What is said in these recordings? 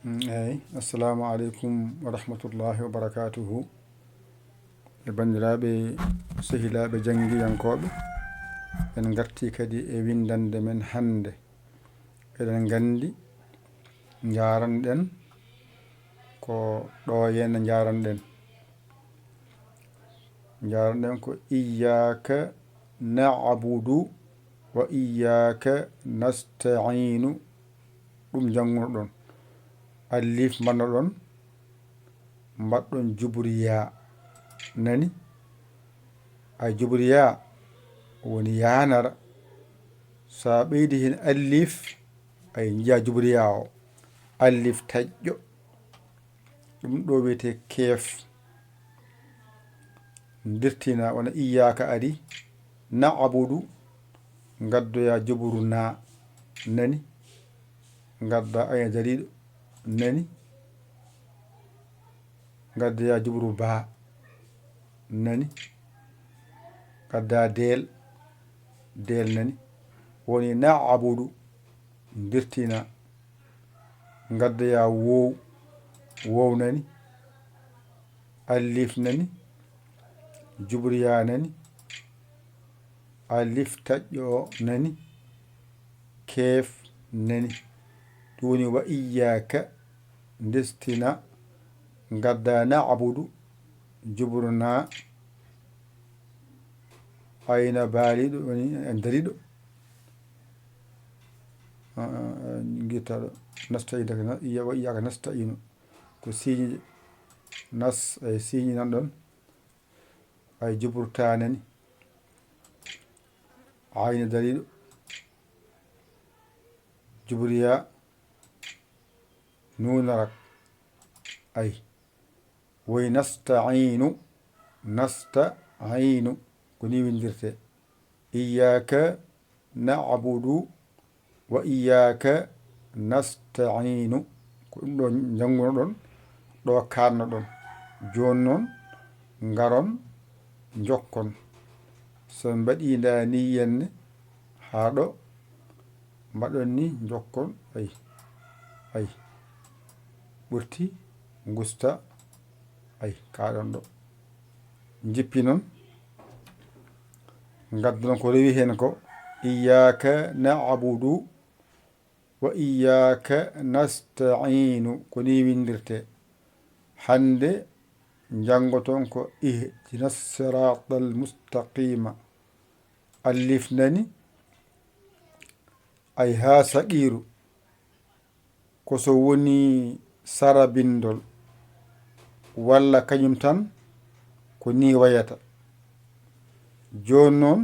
assalamu aleykum wa rahmatullahi wa barakatuhu e bandiraɓe sehilaɓe jangguiyankoɓe en garti kadi e windande men hande eɗen gandi jaranɗen ko ɗo henna jaranɗen ko iyyaka na'budu wa iyyaka nasta'inu ɗum janguno ɗon alif mbanno ɗon mbaɗɗon jubriya nani ay jubriya woni yanara sa ɓeydi hen alif ay jiya jubriya o alif taƴƴo ɗum ɗo wiyete keef dirtina wona iyyaka ari na'budu gaddoya jubru na nani gadda ayna dariɗo nani gaddoya jubru ba nani gadda del nani woni na'budu dirtina gaddoya wow nani alif nani jubriya nani alif taƴƴo nani keef nani ɗum woni wa iyyaka destina gadda na'budu jubruna ayna baaliɗo woni dariɗo guittaɗo nasta'inu wa iyyaka nasta'inu ko signe nas ay signe nan ɗon ay juburta nani ayna dariɗo jubriya nunarak ay woy nasta'inu ko ni windirte iyyaka na'budu wa iyyaka nasta'inu ko ɗum ɗo janguno ɗon ɗo kanno ɗon joni noon garon jokkon so mbaɗi dani henne ha ɗo mbaɗon ni jokkon ay ɓurti gusta ay kaɗon ɗo jippi noon gaddon ko rewi hen ko iyyaka na'budu wa iyyaka nasta'inu ko ni windirte hande jangoton ko ihdinas siratal mustaqima alif nani ay ha saqiru ko so woni sarabindol walla kañum tan ko ni wayata joni noon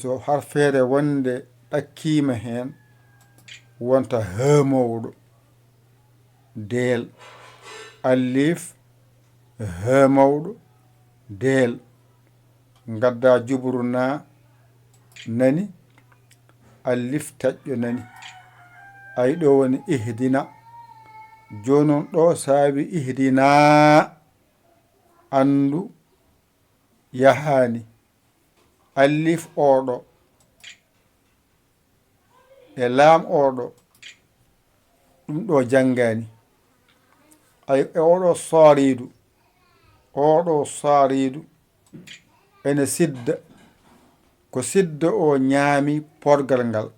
so harfere wonde ɗakkima hen wonta hamowɗo del alif hamowɗo del gadda jubru na nani alif taƴƴo nani ay ɗo woni ihdina joni noon ɗo saabi ihdina andu yahani alif oɗo e laam oɗo ɗum ɗo janngani ay e oɗo saridu ene sidda ko sidda o ñaami porgal ngal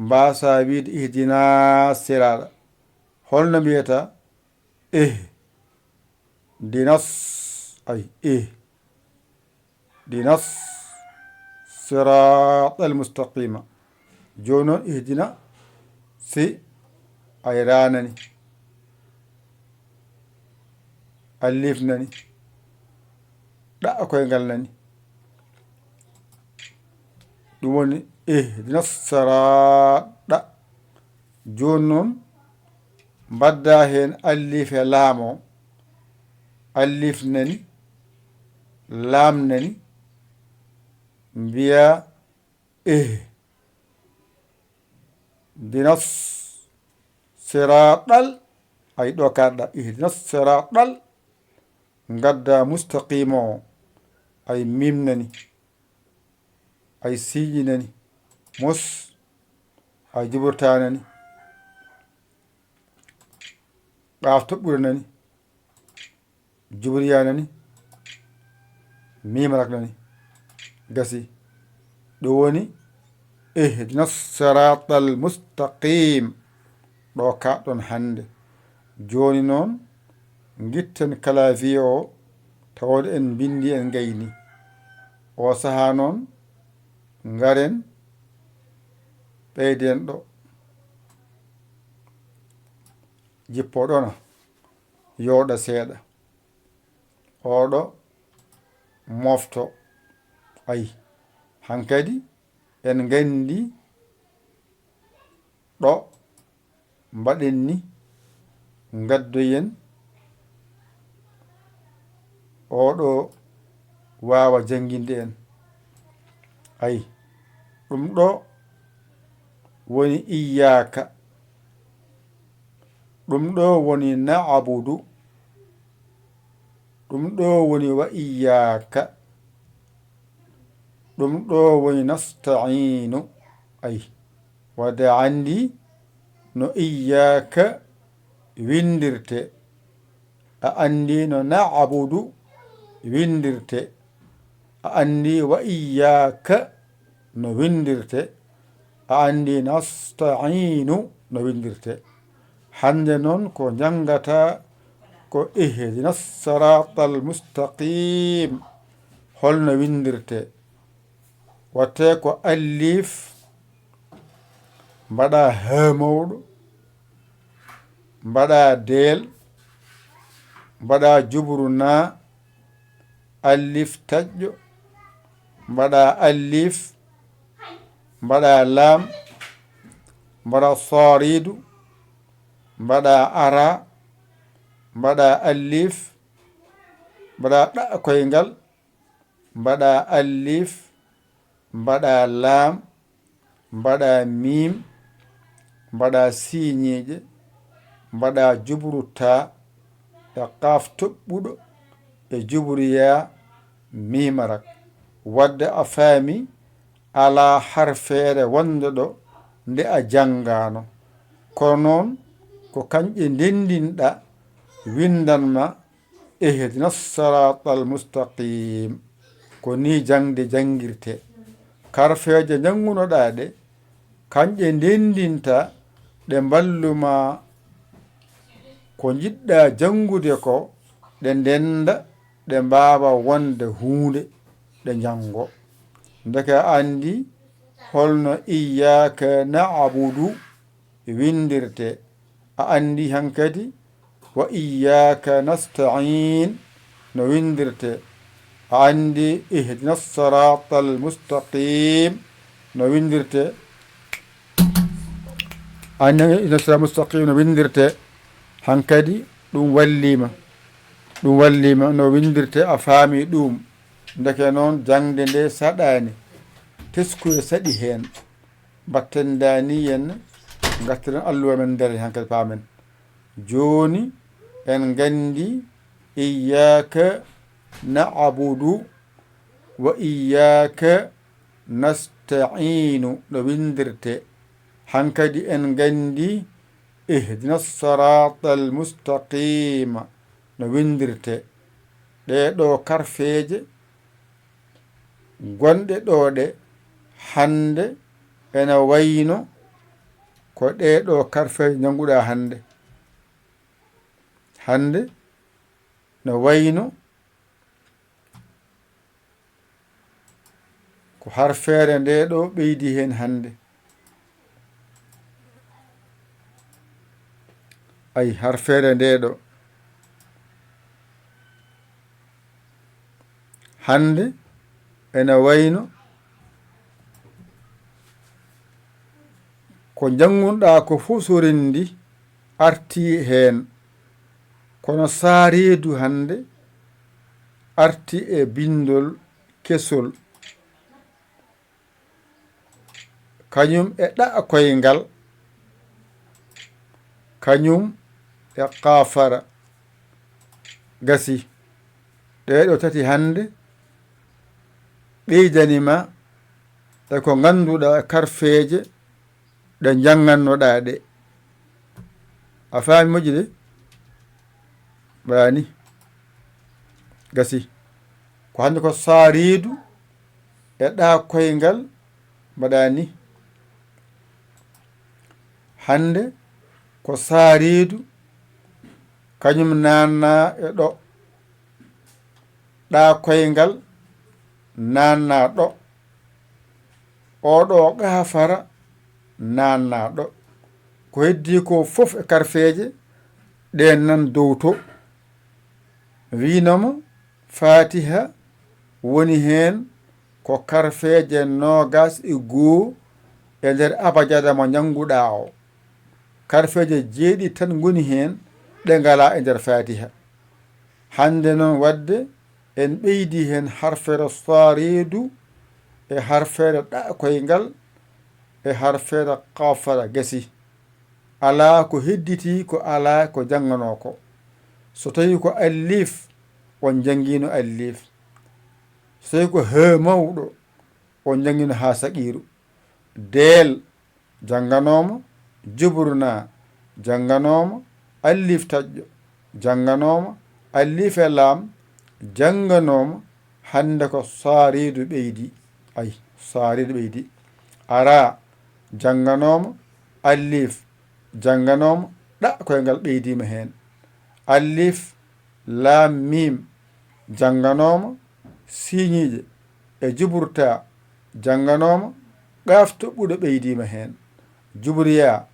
mbasa wiide ihdina siraɗa holno mbiyata dinas siratal mustaqima joni noon ihdina si ay ranani alif nani ɗa'a koyngal nani ɗum woni ihdinas siraɗa joni noon mbadda hen alif e laamo alif nani laam nani mbiya ihdinas siraɗal ay ɗo kaɗɗa ihdinas siraɗal gadda mustaqima o ay mim nani ay siiji nani mus ay juburta nani qaaf toɓɓude nani, jubriya nani, mimarak nani. Gasi ɗo woni ihdina sirata almustaqim ɗo kaɗɗon hande. Joni noon gitten clavier o tawde en bindi en gayni. O saha noon ngaren ɓeyden ɗo jippoɗona yooɗa seeɗa oɗo mofto. Ayi hankadi en gandi ɗo mbaɗen ni gaddoyen oɗo wawa janginde en. Ayi ɗum ɗo woni iyaka, ɗum ɗo woni na'budu, ɗum ɗo woni wa iyaka, ɗum ɗo woni nasta'inu. Ayi wadde andi no iyaka windirte, a andi no na'budu windirte, a andi wa iyaka no windirte, a andi nasta'inu no windirte. Hande noon ko jangata ko ihdina sirata almustaqim holno windirte. Watte ko alif mbaɗa ha mawɗo, mbaɗa del, mbaɗa jubru na, alif taƴƴo, mbaɗa alif, mbaɗa lam, mbaɗa saridu, mbaɗa ara, mbaɗa alif, mbaɗa ɗa koyngal, mbaɗa alif, mbaɗa lam, mbaɗa mim, mbaɗa siñeje, mbaɗa jubru ta e qaf toɓɓuɗo e jubriya mimarak. Wadde a faami ala harfere wonde ɗo nde a jangano, kono noon ko kanƴe ndendinɗa windanma ihdina sirata almustaqim. Ko ni jangde jangirte. Karfeje jangunoɗa ɗe kanƴe ndendinta ɗe mballuma ko jiɗɗa jangude ko ɗe ndenda ɗe mbawa wonde hunde ɗe jango. Ndeke andi holno iyaka na'budu windirte, a andi hankadi wa iyaka nasta'in no windirte, a andi ihdina sirata almustaqim no windirte, andi ihdina sirata almustaqim no windirte. Hankadi ɗum wallima no windirte, a faami ɗum. Ndeke noon jangde nde saɗani, teskuye saɗi hen. Batten dani yen gattiren alluwa men nder hankadi paamen. Joni en gandi iyaka na'budu wa iyaka nasta'inu no windirte. Hankadi en gandi ihdina sirata almustaqima no windirte. ɗeɗo karfeje gonɗe ɗo ɗe hande ene wayno ko ɗeɗo karfeje janguɗa hande. Hande no wayno ko harfere nde ɗo ɓeydi hen hande. Ay harfere nde ɗo hande ene wayno ko jangunɗa ko fusorindi arti hen, kono saredu hande arti e bindol kesol, kañum e ɗa koyngal, kañum e qafara. Gasi ɗeɗo tati hande ɓeydanima e ko ganduɗa karfeje ɗe jangannoɗa ɗe. A faami moƴƴi de? mbaɗa ni gasi. ko hande ko saaridu e ɗa koyngal mbaɗa ni. hande ko saaridu kañum nanna e ɗo, ɗa koyngal nanna ɗo, oɗo gafara nanna ɗo. ko heddi ko fof e karfeje ɗe nan dow to. winoma fatiha woni hen ko karfeje nogas e goo e nder abajada mo janguɗa o. karfeje jeeɗi tan goni hen ɗe ngala e nder fatiha. hande noon wadde en ɓeydi hen harfere saridu e harfere ɗa koyngal e harfere kafara gasi. ala ko hedditi ko ala ko jangano ko. so tawi ko allif on jangino allif, so tawi ko he mawɗo on jangino ha saqiru. del janganoma, juburna janganoma, allif taƴƴo janganoma, allif e laam janganoma. hande ko saridu ɓeydi. ay saridu ɓeydi. ara janganoma, allif janganoma, ɗa koyngal ɓeydima hen. allif laam mim janganoma, siñiije e juburta janganoma, qaf toɓɓuɗo ɓeydima hen. jubriya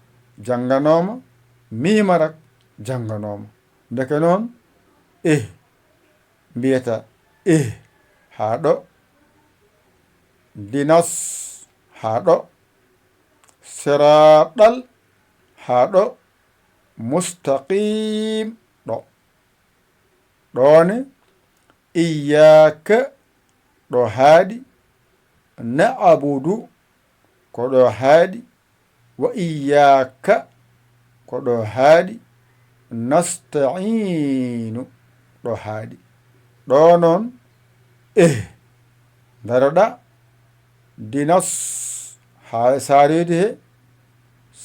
janganoma, mimarak janganoma. deke noon mbiyata ha ɗo, dinas ha ɗo, siraɗal ha ɗo, mustaqim ɗo. ɗone iyaka ɗo haaɗi, na'budu ko ɗo haaɗi, wa iyaka ko ɗo haaɗi, nasta'inu ɗo haaɗi. ɗo noon daroɗa dinas ha e saridi he,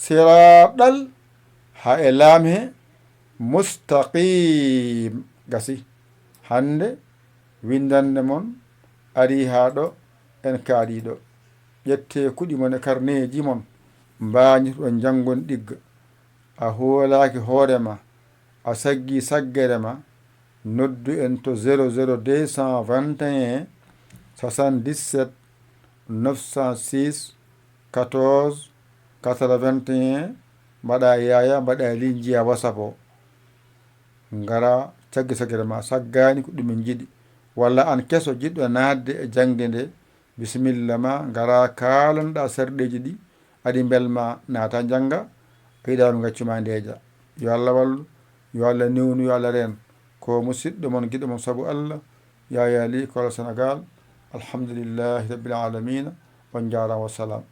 siraɗal ha e laam he, mustaqim gasi. hande windande mon ari ha ɗo en kaaɗi ɗo. ƴette kuɗi mon e karneji mon mbañitoɗon jangon ɗigga. a hoolaki hoorema, a saggi saggere ma, noddu en to 00221 77 906 14 81. mbaɗa yaya mbaɗa linjiya WhatsApp o, ngara caggi saggere ma. saggani ko ɗumen jiɗi, walla an keso jiɗɗo nadde e jangde nde, bisimilla ma ngara kalanɗa sarɗeji ɗi aɗi belma naata janga. a yiɗano gaccuma ndeja. yo Allah wallu, yo Allah newnu, yo Allah reen. ko musidɗo mon giɗo mon saabu Allah, Yaya Ly Kola Sénégal. alhamdulillahi rabbil alamina. on jarama, wassalam.